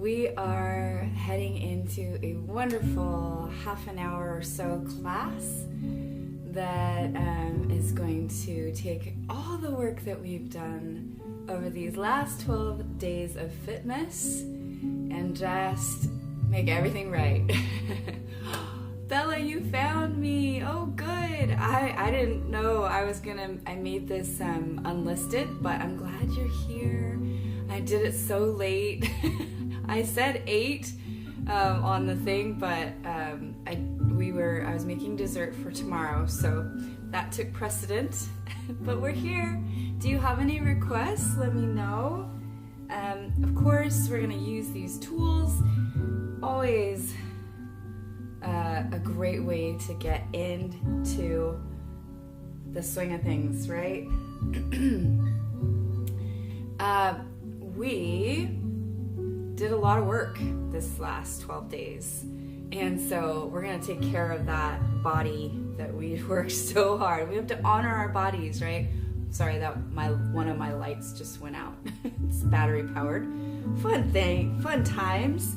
we are heading into a wonderful half an hour or so class that is going to take all the work that we've done over these last 12 days of fitness and just make everything right. Bella, you found me. Oh, good. I didn't know I made this unlisted, but I'm glad you're here. I did it so late. I said 8 on the thing, but I was making dessert for tomorrow, so that took precedent. But we're here. Do you have any requests? Let me know. Of course, we're gonna use these tools. Always a great way to get into the swing of things, right? We did a lot of work this last 12 days, and so we're going to take care of that body that we worked so hard. We have to honor our bodies, right? Sorry that one of my lights just went out. It's battery powered. Fun times.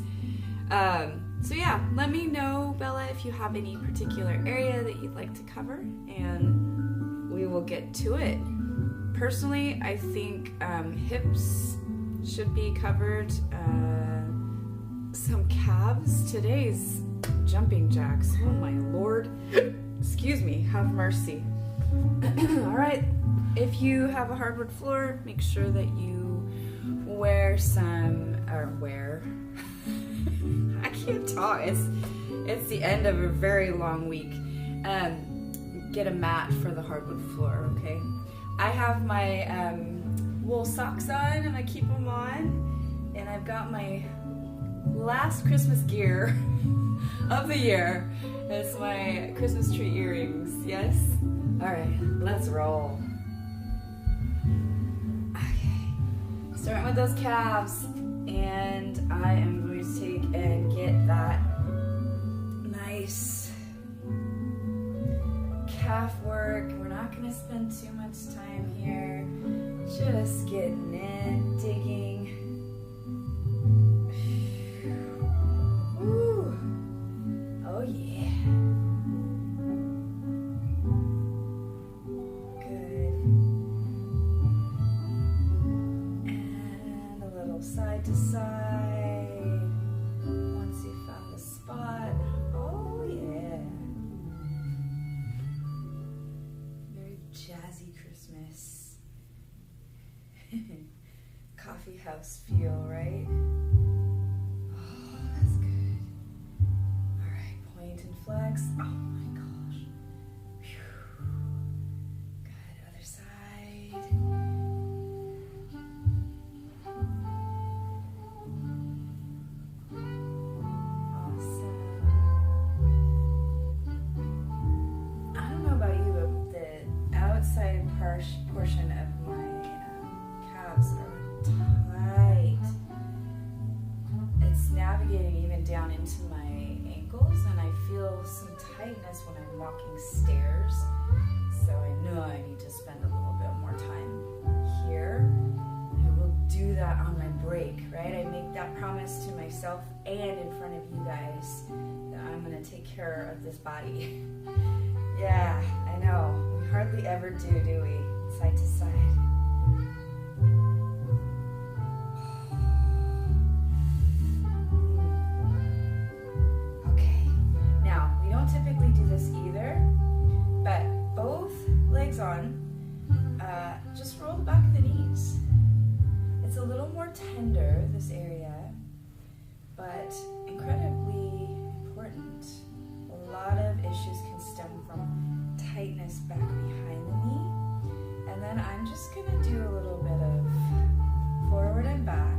So yeah, let me know, Bella, if you have any particular area that you'd like to cover, and we will get to it. Personally, I think hips should be covered, some calves. Today's jumping jacks. Oh my Lord. Excuse me, have mercy. All right, if you have a hardwood floor, make sure that you wear I can't talk. It's the end of a very long week. Get a mat for the hardwood floor, okay? I have my wool socks on, and I keep them on, and I've got my last Christmas gear of the year. It's my Christmas tree earrings, yes? All right, let's roll. Okay, starting with those calves, and I am going to take and get that nice calf work. We're not going to spend too much time here. Just getting in, digging. Woo. Oh yeah. Good. And a little side to side. Once you found the spot. Oh yeah. Very jazzy Christmas. Coffee house feel, right? Oh, that's good. All right, point and flex. Oh my gosh. Whew. Good, other side. Awesome. I don't know about you, but the outside portion of my calves are tight. It's navigating even down into my ankles, and I feel some tightness when I'm walking stairs. So I know I need to spend a little bit more time here. I will do that on my break, right? I make that promise to myself and in front of you guys that I'm going to take care of this body. Yeah, I know. We hardly ever do we? Side to side. Typically do this either, but both legs on, just roll the back of the knees. It's a little more tender, this area, but incredibly important. A lot of issues can stem from tightness back behind the knee, and then I'm just going to do a little bit of forward and back,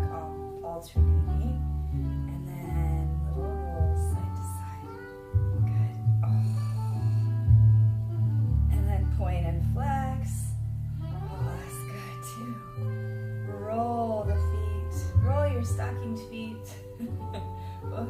alternating, and then little rolls side to side. Point and flex. Oh, that's good too. Roll the feet. Roll your stockinged feet. Both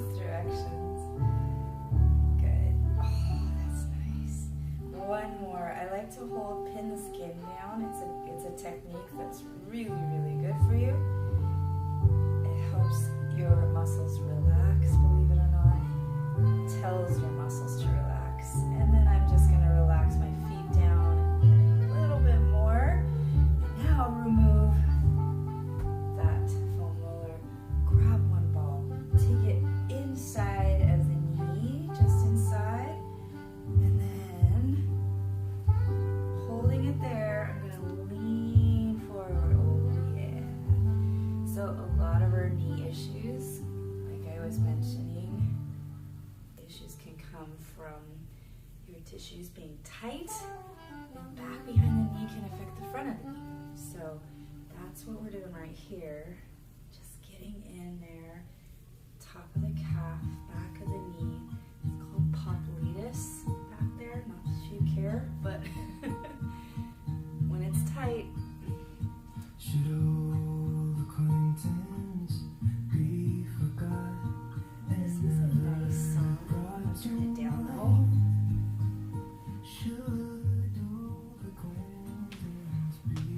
So a lot of our knee issues, like I was mentioning, issues can come from your tissues being tight, and back behind the knee can affect the front of the knee. So that's what we're doing right here. Just getting in there, top of the calf, back of the knee. It's called popliteus back there. Not that you care, but when it's tight. Should old acquaintance be forgot? This is a nice song. I'll turn it down though.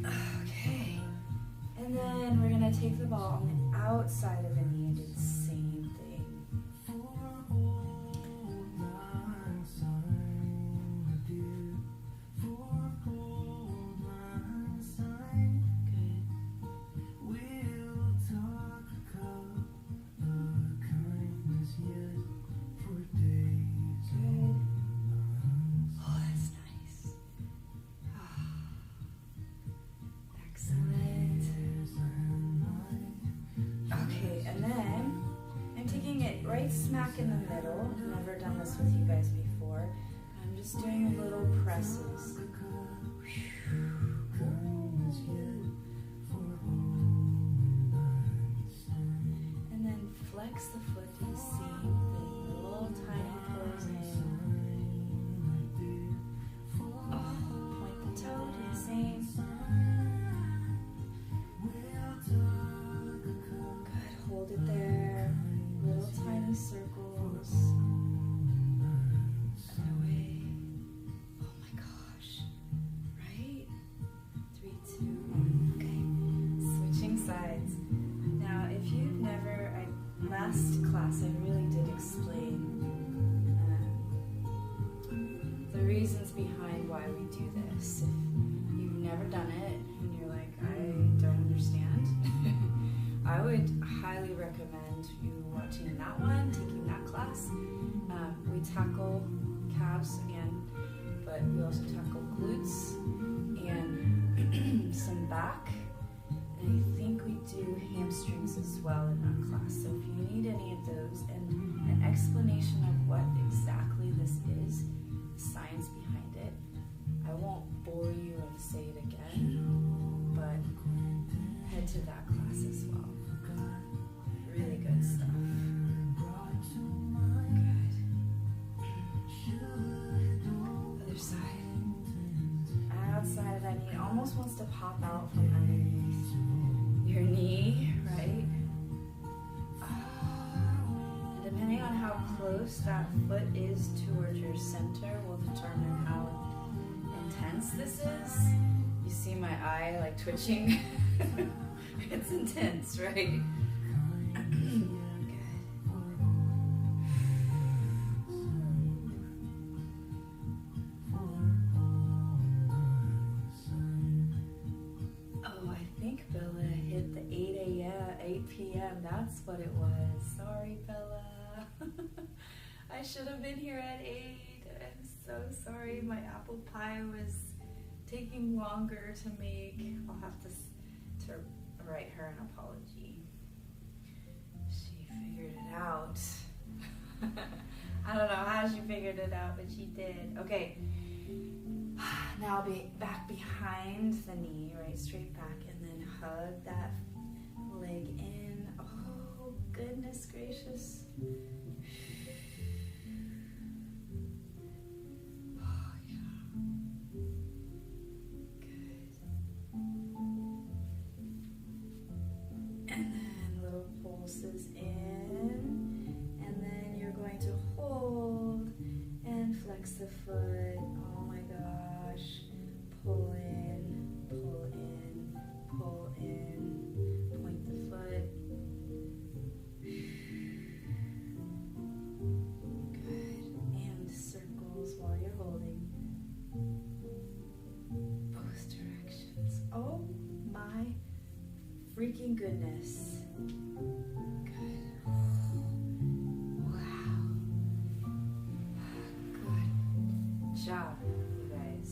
Okay. And then we're going to take the ball on the outside of the knee and do the same thing. Smack in the middle. I've never done this with you guys before. I'm just doing little presses. And then flex the foot, do the same thing. Little tiny pulls in. Oh, point the toe, do the same. Good, hold it there. Little tiny circles. Other way. Oh my gosh. Right? 3, 2, 1. Okay. Switching sides. Now, if you've never, last class I really did explain the reasons behind why we do this. If you've never done it and you're like, I don't understand, I would highly recommend you watching that one, taking that class. We tackle calves again, but we also tackle glutes and some back. And I think we do hamstrings as well in that class. So if you need any of those and an explanation of what exactly this is, the science behind it, I won't bore you and say it again, but head to that class as well. Really good stuff. Good. Other side. Outside of that knee, almost wants to pop out from underneath your knee, right? And depending on how close that foot is towards your center will determine how intense this is. You see my eye like twitching? It's intense, right? That's what it was. Sorry, Bella. I should have been here at 8. I'm so sorry. My apple pie was taking longer to make. I'll have to write her an apology. She figured it out. I don't know how she figured it out, but she did. Okay. Now I'll be back behind the knee, right straight back, and then hug that leg in. Oh, goodness gracious. Oh, yeah. Good. And then little pulses in. And then you're going to hold and flex the foot. Oh my gosh. Pull in, pull in, pull in. Point the foot. Good. And circles while you're holding. Both directions. Oh my freaking goodness. Good. Wow. Good job, you guys.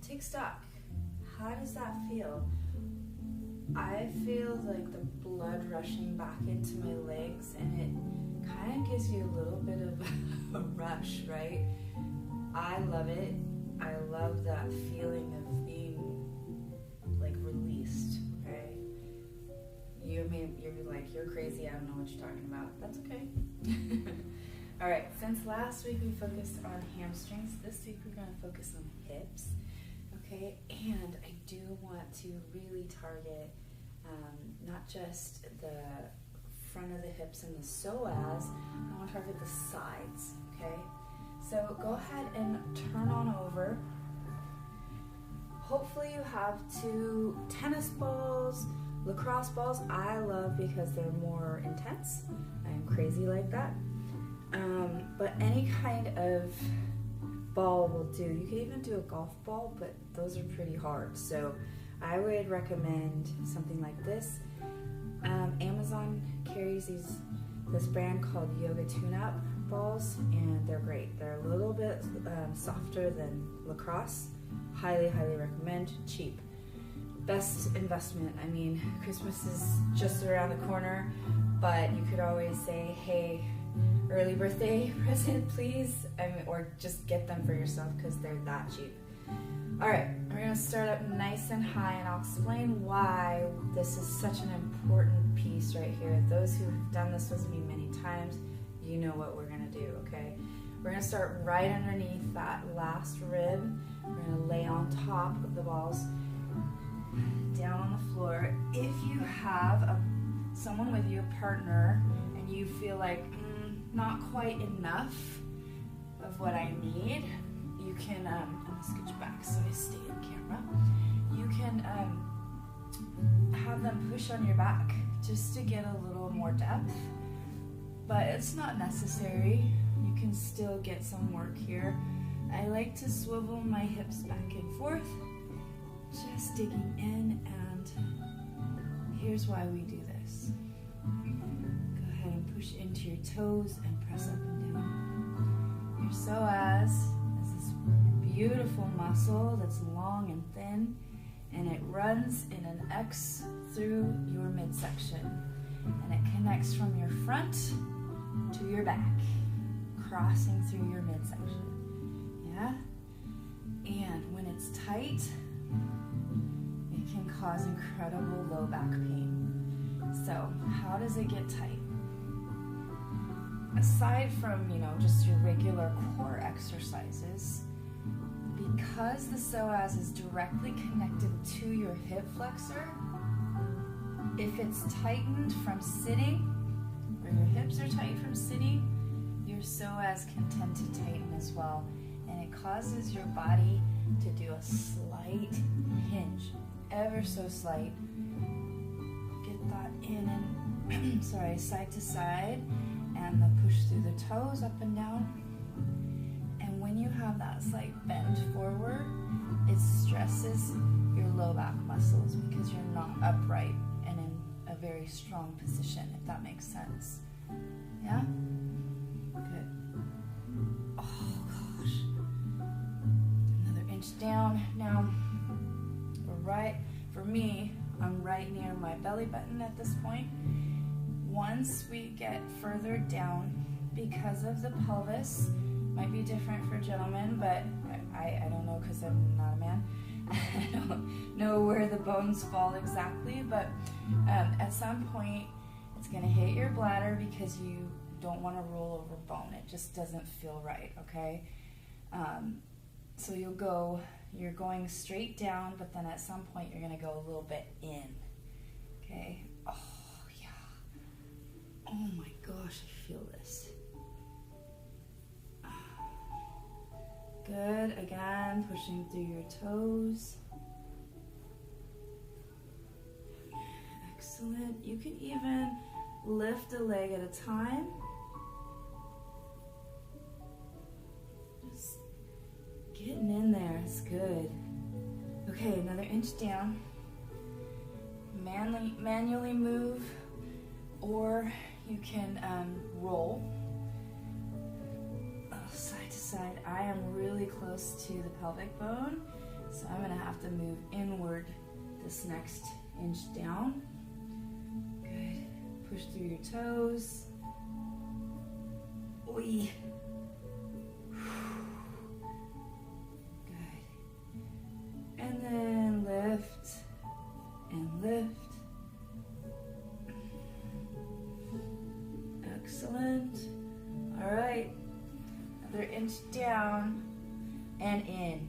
Take stock. How does that feel? I feel like the blood rushing back into my legs, and it kind of gives you a little bit of a rush, right? I love it. I love that feeling of being like released, okay? You're like, you're crazy, I don't know what you're talking about. That's okay. All right, since last week we focused on hamstrings, this week we're going to focus on hips, okay? And I do want to really target not just the front of the hips and the psoas, I want to target the sides, okay? So go ahead and turn on over. Hopefully you have 2 tennis balls, lacrosse balls. I love because they're more intense. I am crazy like that. But any kind of ball will do. You can even do a golf ball, but those are pretty hard. So I would recommend something like this. Amazon carries this brand called Yoga Tune-Up balls, and they're great. They're a little bit softer than lacrosse. Highly, highly recommend. Cheap. Best investment. I mean, Christmas is just around the corner, but you could always say, hey, early birthday present, please. Or just get them for yourself because they're that cheap. All right, we're going to start up nice and high, and I'll explain why this is such an important piece right here. Those who have done this with me many times, you know what we're going to do, okay? We're going to start right underneath that last rib. We're going to lay on top of the balls, down on the floor. If you have someone with you, a partner, and you feel like not quite enough of what I need, you can, I'm going to scooch back so I stay in camera. You can have them push on your back just to get a little more depth, but it's not necessary. You can still get some work here. I like to swivel my hips back and forth, just digging in, and here's why we do this. Go ahead and push into your toes and press up and down. Your psoas is this beautiful muscle that's long and thin, and it runs in an X through your midsection, and it connects from your front to your back, crossing through your midsection. Yeah? And when it's tight, it can cause incredible low back pain. So, how does it get tight? Aside from, just your regular core exercises, because the psoas is directly connected to your hip flexor, if it's tightened from sitting, or your hips are tight from sitting, your psoas can tend to tighten as well. And it causes your body to do a slight hinge, ever so slight. Get that in and, side to side, and then push through the toes up and down. And when you have that slight bend forward, it stresses your low back muscles because you're not upright and in a very strong position, if that makes sense. Yeah? Good. Oh gosh. Another inch down. Now, for me, I'm right near my belly button at this point. Once we get further down, because of the pelvis, might be different for gentlemen, but I don't know because I'm not a man. I don't know where the bones fall exactly, but at some point it's going to hit your bladder because you don't want to roll over bone. It just doesn't feel right, okay? So you're going straight down, but then at some point you're going to go a little bit in, okay? Oh, yeah. Oh my gosh, I feel this. Good, again, pushing through your toes. Excellent. You can even lift a leg at a time. Just getting in there, it's good. Okay, another inch down. Manually move, or you can roll. Side to side. I am really close to the pelvic bone, so I'm going to have to move inward this next inch down. Good. Push through your toes. Oi. Good. And then lift and lift. Excellent. All right. Another inch down and in.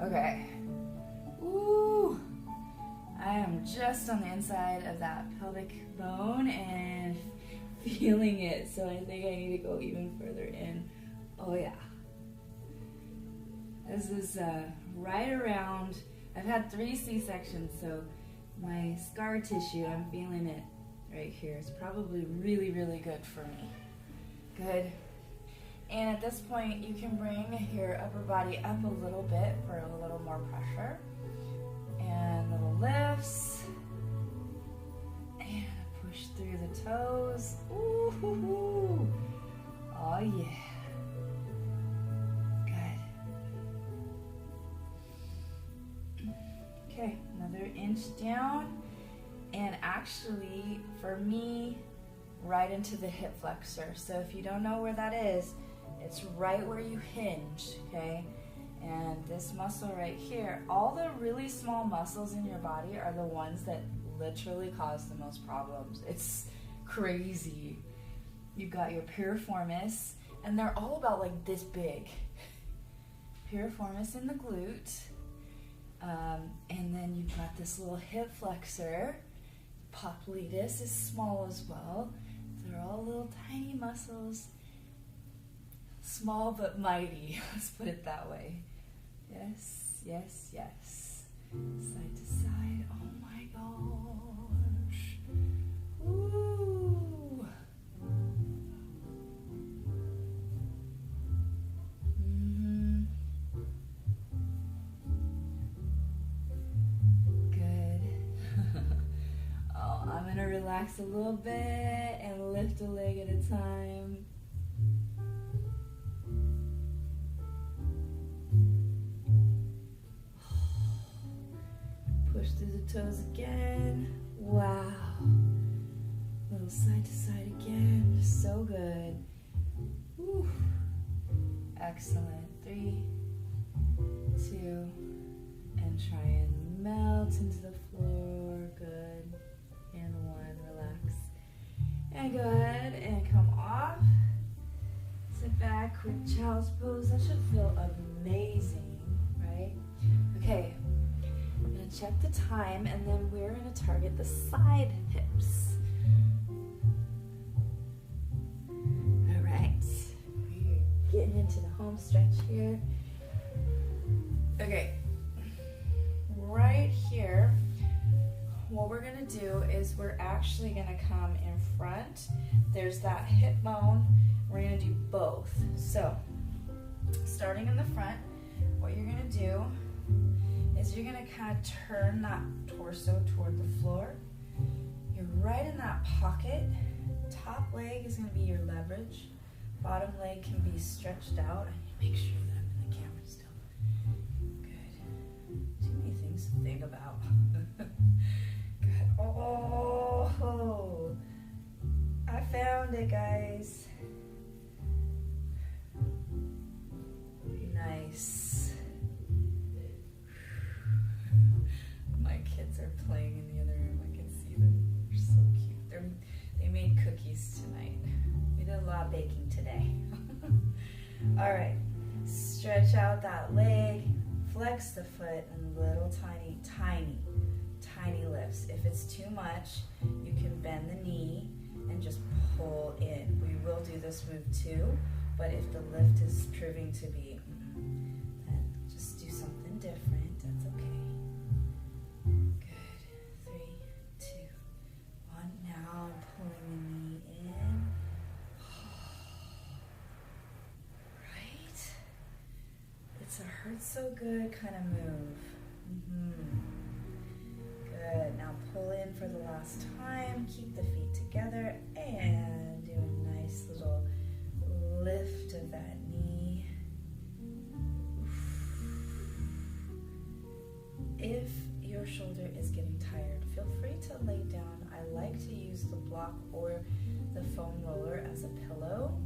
Okay. Ooh. I am just on the inside of that pelvic bone and feeling it. So I think I need to go even further in. Oh yeah. This is right around, I've had 3 C-sections, so my scar tissue, I'm feeling it right here. It's probably really, really good for me. Good. And at this point, you can bring your upper body up a little bit for a little more pressure. And little lifts. And push through the toes. Ooh. Oh yeah. Good. Okay, another inch down. And actually, for me, right into the hip flexor. So if you don't know where that is, it's right where you hinge, okay? And this muscle right here, all the really small muscles in your body are the ones that literally cause the most problems. It's crazy. You've got your piriformis, and they're all about like this big. Piriformis in the glute, and then you've got this little hip flexor. Popliteus is small as well. They're all little tiny muscles. Small but mighty, let's put it that way. Yes, yes, yes. Side to side, oh my gosh. Ooh. Good. Oh, I'm gonna relax a little bit and lift a leg at a time. Push through the toes again. Wow. Little side to side again. So good. Whew. Excellent. 3, 2, and try and melt into the floor. Good. And 1, relax. And go ahead and come off. Sit back, quick child's pose. That should feel amazing, right? Okay. I'm going to check the time, and then we're going to target the side hips. All right. We're getting into the home stretch here. Okay. Right here, what we're going to do is we're actually going to come in front. There's that hip bone. We're going to do both. So, starting in the front, what you're going to do is you're going to kind of turn that torso toward the floor. You're right in that pocket. Top leg is going to be your leverage. Bottom leg can be stretched out. I need to make sure that I'm in the camera still. Good. Too many things to think about. Good. Oh, I found it, guys. Nice. My kids are playing in the other room. I can see them. They're so cute. They made cookies tonight. We did a lot of baking today. All right. Stretch out that leg. Flex the foot and little tiny, tiny, tiny lifts. If it's too much, you can bend the knee and just pull in. We will do this move too, but if the lift is proving to be, then just do something different. That's okay. Good. 3, 2, 1. Now I'm pulling the knee in. Right? It's a hurt so good kind of move. Good. Now pull in for the last time. Keep the feet together and do a nice little lift of that knee. your shoulder is getting tired, feel free to lay down. I like to use the block or the foam roller as a pillow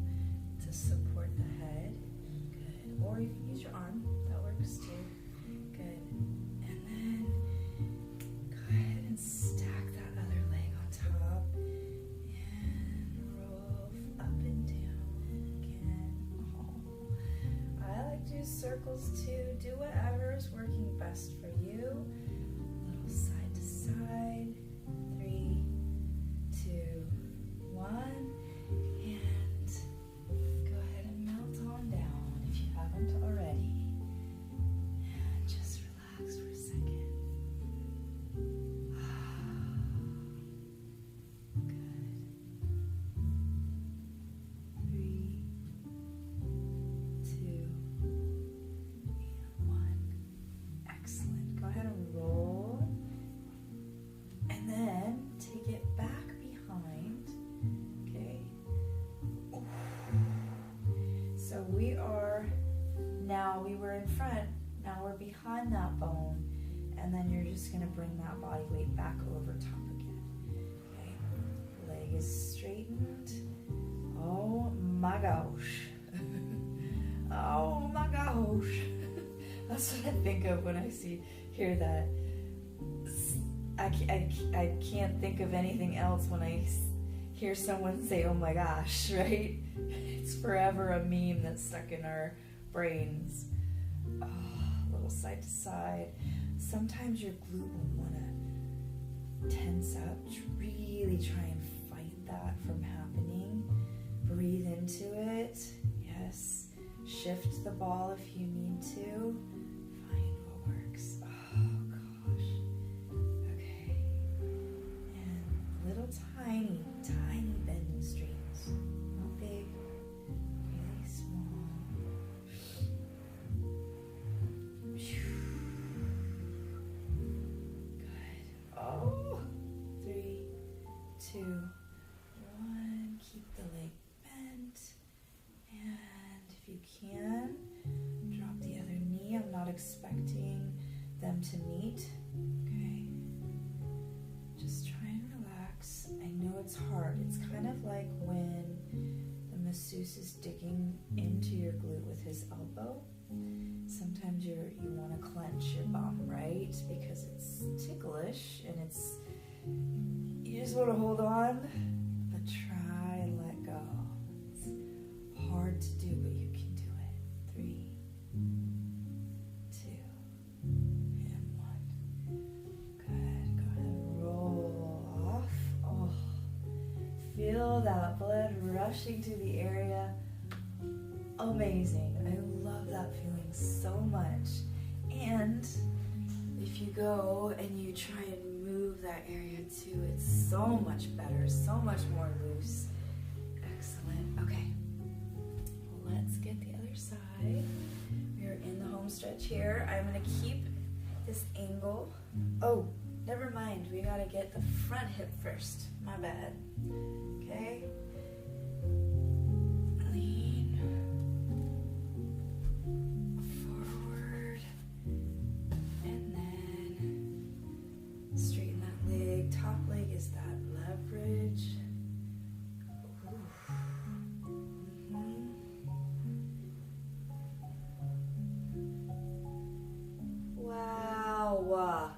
to support the head. Good. Or you can use your arm. That works too. Good. And then go ahead and stack that other leg on top and roll up and down again. Oh. I like to do circles too. Do whatever is working best for you. Little side to side. 3, 2, 1. And go ahead and melt on down if you haven't already. And just relax for a second. Good. 3, 2, and 1. Excellent. Go ahead and roll. And then take it back behind. Okay. So we were in front, now we're behind that bone, and then you're just going to bring that body weight back over top again. Okay. Leg is straightened. Oh my gosh. Oh my gosh. That's what I think of when I hear that. I can't think of anything else when I hear someone say, oh my gosh, right? It's forever a meme that's stuck in our brains. Oh, a little side to side. Sometimes your glute will want to tense up. Really try and fight that from happening. Breathe into it. Yes. Shift the ball if you need to. Find what works. Oh gosh. Okay. And little tiny bending streams. Not big. Really small. Good. Oh. 3, 2, 1. Keep the leg bent. And if you can, drop the other knee. I'm not expecting them to meet. Okay. Just try and relax. I know it's hard. It's kind of like when the masseuse is digging into your glute with his elbow. Sometimes you want to clench your bum, right? Because it's ticklish and you just want to hold on, but try and let go. It's hard to do, but you can do it. 3, 2, and 1. Good. Go ahead and roll off. Oh, feel that blood rushing to the area. Amazing. I love that feeling so much. And if you go and you try and move that area too, it's so much better, so much more loose. Excellent. Okay. Let's get the other side. We're in the home stretch here. I'm going to keep this angle. Oh, never mind. We got to get the front hip first. My bad. Okay. Lean forward. And then straighten that leg. Top leg is that leverage. Wow.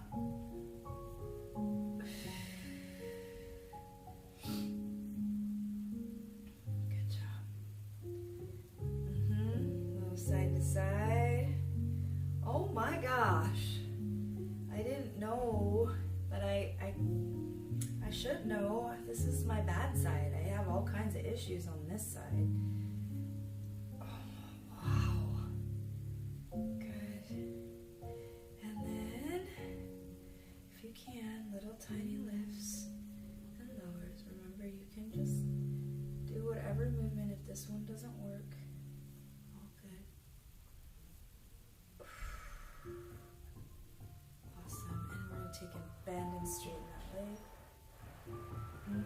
Good job. Little side to side. Oh my gosh. I didn't know, but I should know. This is my bad side. I have all kinds of issues on this side. Oh, wow. Good. And then, if you can, little tiny lifts and lowers. Remember, you can just do whatever movement if this one doesn't work. All good. Awesome. And we're going to take a bend and straighten that leg. Good.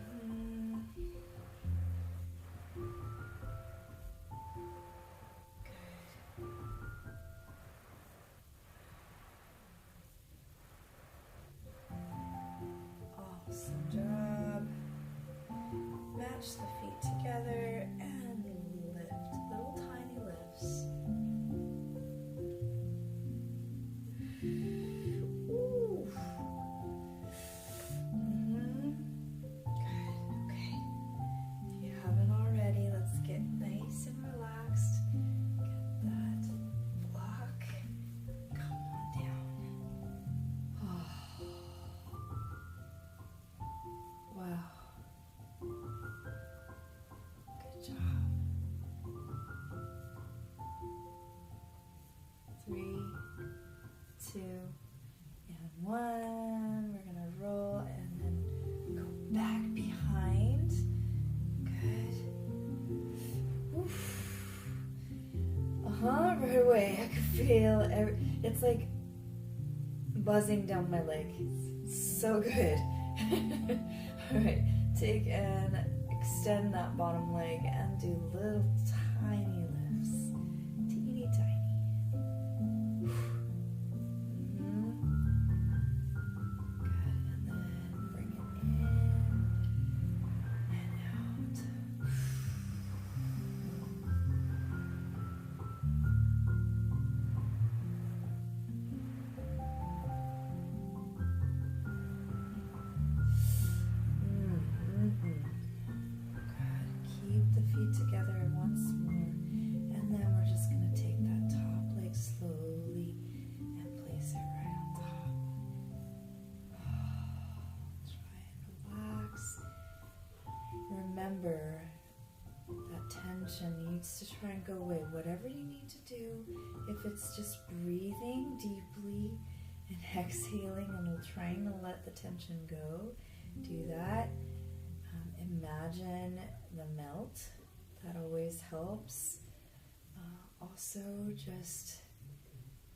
2, and 1. We're gonna roll and then go back behind. Good. Oof. Right away. I could feel it's like buzzing down my leg. It's so good. Alright, take and extend that bottom leg and do little tiny lifts. Teeny tiny. Good, and then bring it in and out. Together once more, and then we're just going to take that top leg slowly and place it right on top. Try and relax. Remember that tension needs to try and go away. Whatever you need to do, if it's just breathing deeply and exhaling and trying to let the tension go, do that. Imagine the melt. That always helps. Also, just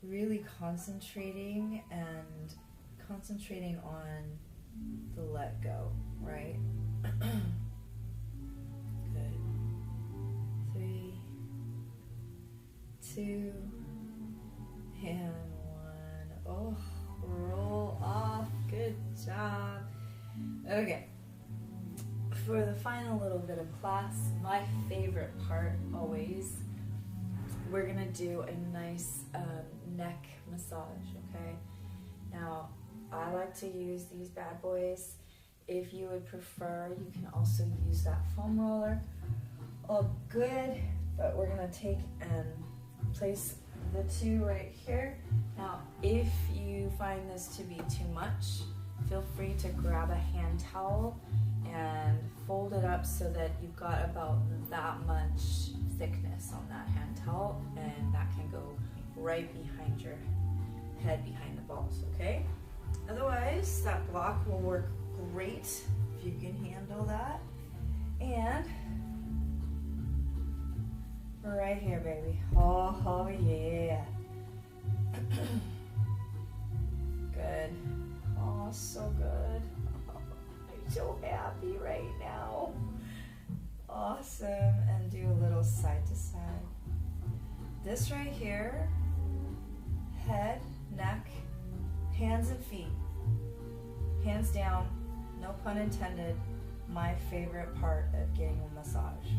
really concentrating on the let go, right? Good. 3, 2, and 1. Oh, roll off. Good job. Okay. For the final little bit of class, my favorite part always, we're gonna do a nice neck massage, okay? Now, I like to use these bad boys. If you would prefer, you can also use that foam roller. All good, but we're gonna take and place the 2 right here. Now, if you find this to be too much, feel free to grab a hand towel and fold it up so that you've got about that much thickness on that hand towel, and that can go right behind your head, behind the balls, okay? Otherwise, that block will work great if you can handle that. And right here, baby. Oh yeah. Good. Oh, so good. So happy right now. Awesome. And do a little side to side. This right here, head, neck, hands and feet. Hands down, no pun intended, my favorite part of getting a massage.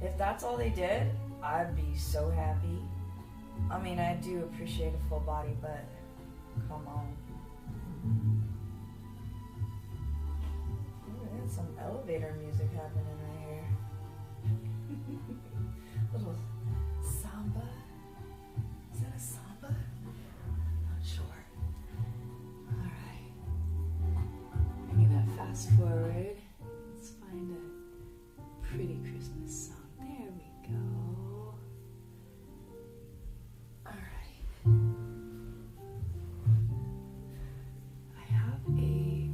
If that's all they did, I'd be so happy. I mean, I do appreciate a full body, but come on. Some elevator music happening right here. Little samba. Is that a samba? I'm not sure. Alright. Bringing that fast forward. Let's find a pretty Christmas song. There we go. Alright.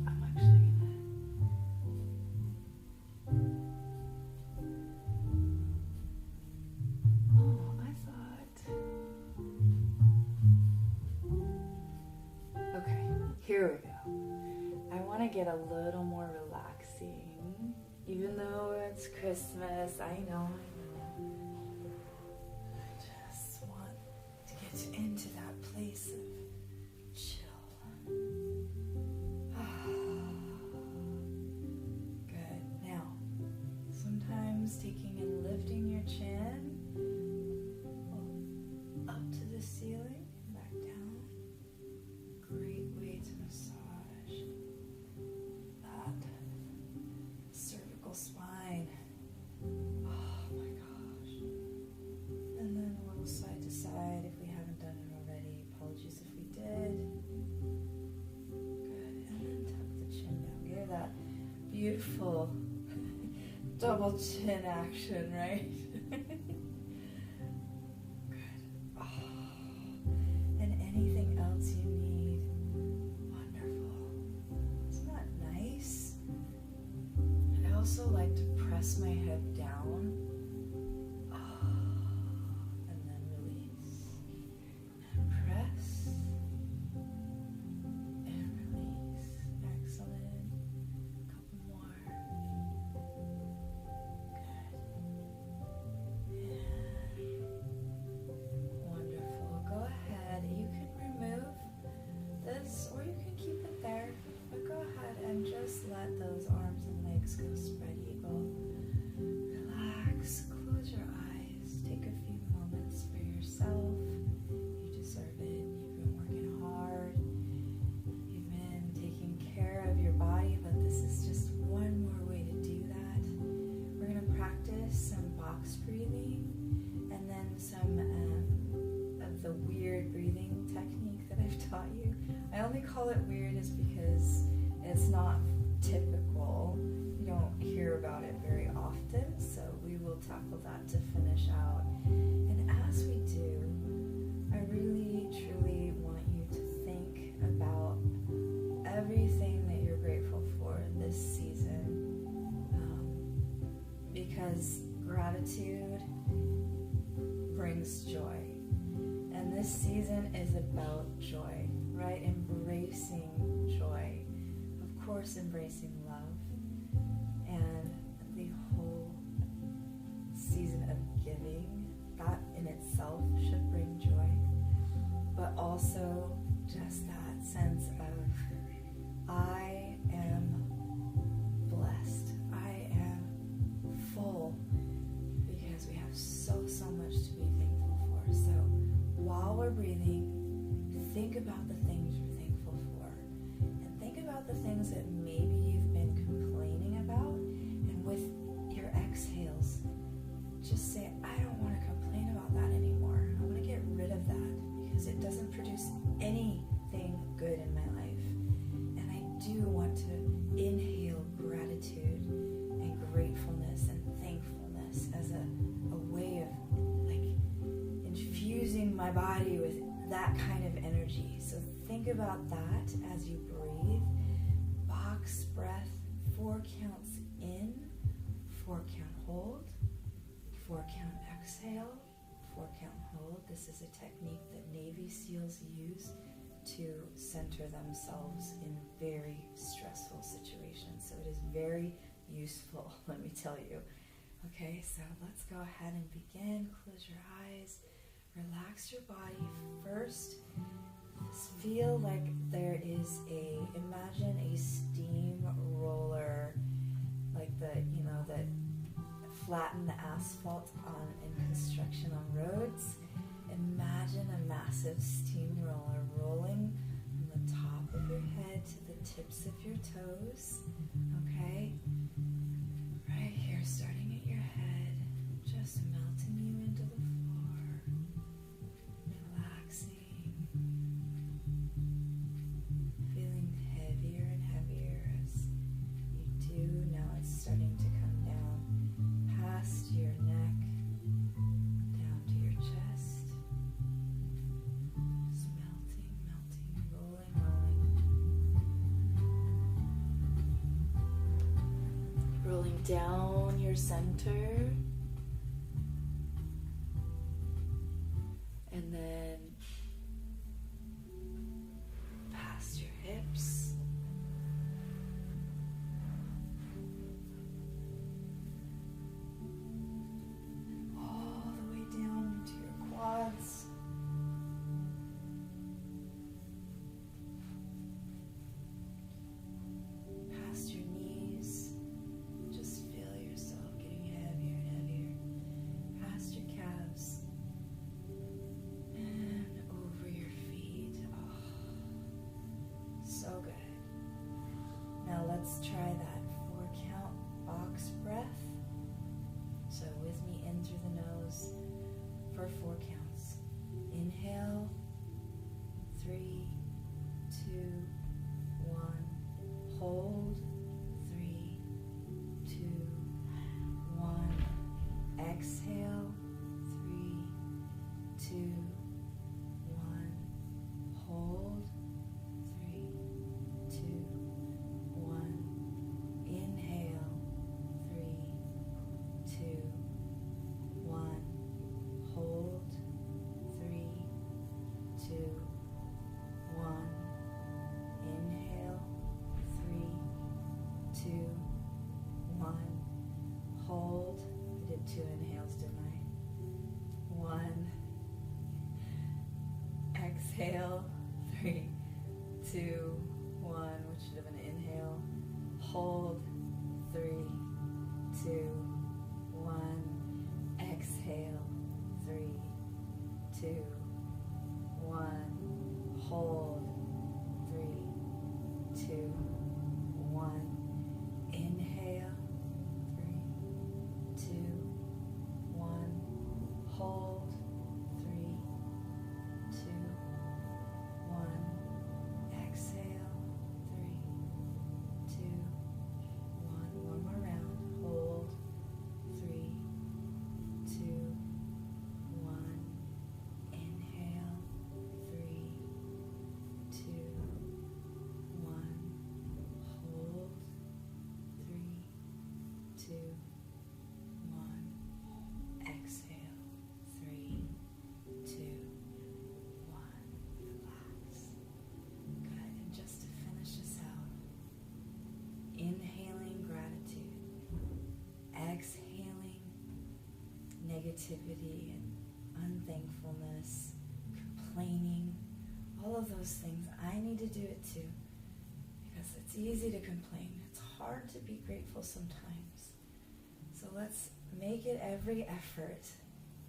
I'm actually here we go. I want to get a little more relaxing, even though it's Christmas. I know. I just want to get into that place of chill. Good. Now, sometimes taking and lifting your chin up to the ceiling, back down. Great way to massage that cervical spine. Oh my gosh. And then a little side to side if we haven't done it already. Apologies if we did. Good. And then tuck the chin down. Give that beautiful double chin action, right? Good. Oh. And call it weird is because it's not typical. You don't hear about it very often, so we will tackle that to finish out. And as we do, I really, truly want you to think about everything that you're grateful for this season, because gratitude brings joy. And this season is about joy, right? Embracing joy. Of course, embracing love. And the whole season of giving, that in itself should bring joy. But also just that sense of, I am blessed. I am full, because we have so much to be thankful for. So while we're breathing, think about the things you're thankful for. And think about the things that maybe you've been complaining about. And with your exhales, just say, I don't want to complain about that anymore. I want to get rid of that, because it doesn't produce anything good in my life. And I do want to inhale gratitude and gratefulness and thankfulness as a way of infusing my body with that kind of energy. So think about that as you breathe. Box breath, 4 counts in, 4 count hold, 4 count exhale, 4 count hold. This is a technique that Navy SEALs use to center themselves in very stressful situations. So it is very useful, let me tell you. Okay, so let's go ahead and begin. Close your eyes. Relax your body first. Just feel like there is imagine a steam roller, like that flatten the asphalt in construction on roads. Imagine a massive steam roller rolling from the top of your head to the tips of your toes. Okay? Right here, starting at your head, just melting you into the floor, relaxing, feeling heavier and heavier as you do. Now it's starting to come down past your neck, down to your chest, just melting, rolling down your center, and then past your hips, all the way down into your quads, past your knees. Just feel yourself getting heavier and heavier, past your calves and over your feet. Oh, so good. Now let's try that 4 count box breath. So with me in through the nose for 4 counts. Inhale, 3, 2, 1. Hold, 3, 2, 1. Exhale, 3, 2, 1. Hold, 3, 2, 1. Inhale, 3, 2, 1. Hold, 3, 2, 1. Inhale, 3, 2, 1. Hold. I did 2 inhales, didn't I? 1. Exhale. 3, 2, 1, which should have been an inhale. Hold. 3, 2, 1. Exhale. 3, 2, 1. Hold. 3, 2, 1. Inhale. 3, 2, 1. Hold. 3, 2, 1. Exhale. negativity and unthankfulness, complaining, all of those things. I need to do it too, because it's easy to complain. It's hard to be grateful sometimes. So let's make it every effort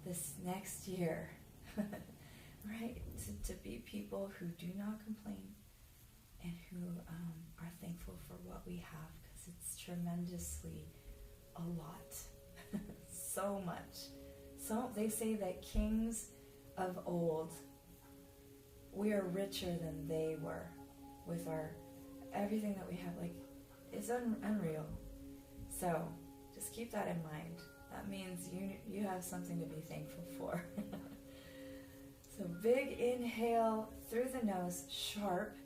this next year, right? To be people who do not complain and who are thankful for what we have, because it's tremendously a lot. So much. So they say that kings of old, we are richer than they were with our everything that we have. Like, it's unreal. So just keep that in mind. That means you have something to be thankful for. So big inhale through the nose, sharp,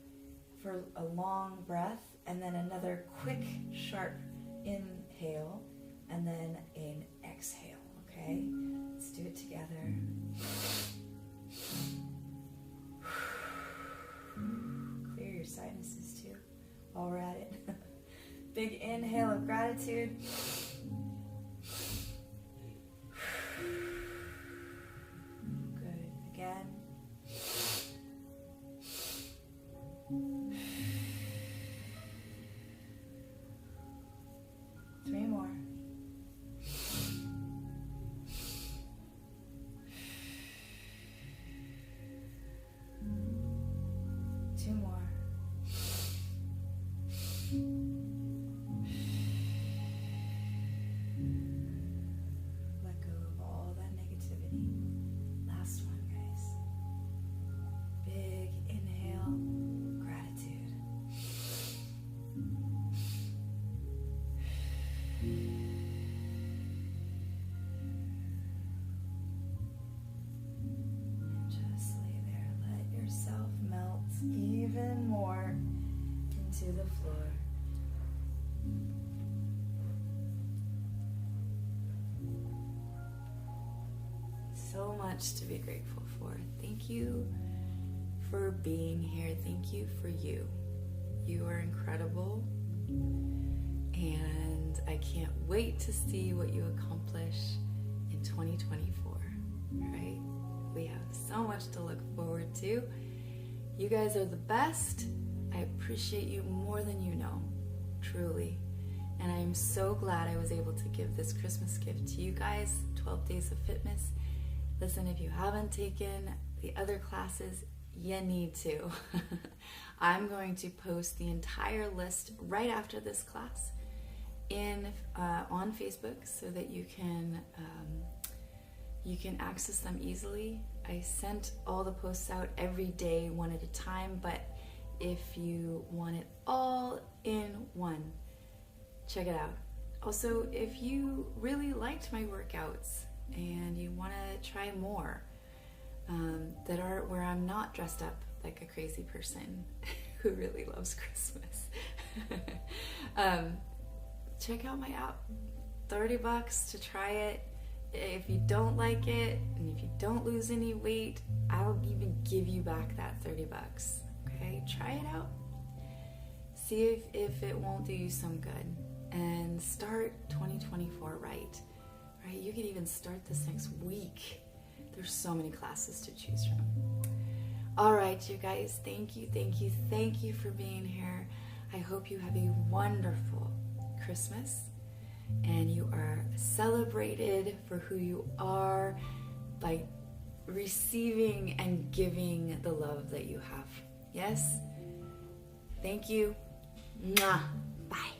for a long breath, and then another quick, sharp inhale, and then an exhale, okay? Let's do it together. Clear your sinuses too while we're at it. Big inhale of gratitude. Good. Again. Three more. Two more. Let go of all that negativity. Last one, guys. Big inhale, gratitude. And just lay there. Let yourself melt even more into the floor. So much to be grateful for. Thank you for being here. Thank you for you. You are incredible. And I can't wait to see what you accomplish in 2024, right? We have so much to look forward to. You guys are the best. I appreciate you more than you know, truly. And I am so glad I was able to give this Christmas gift to you guys, 12 Days of Fitness. Listen, if you haven't taken the other classes, you need to. I'm going to post the entire list right after this class on Facebook so that you can access them easily. I sent all the posts out every day, one at a time, but if you want it all in one, check it out. Also, if you really liked my workouts and you want to try more that are where I'm not dressed up like a crazy person who really loves Christmas, check out my app. $30 to try it. If you don't like it and if you don't lose any weight, I'll even give you back that $30. Okay, try it out. See if it won't do you some good, and start 2024 right. You could even start this next week. There's so many classes to choose from. All right, you guys, thank you for being here. I hope you have a wonderful Christmas and you are celebrated for who you are by receiving and giving the love that you have. Yes? Thank you. Mwah. Bye.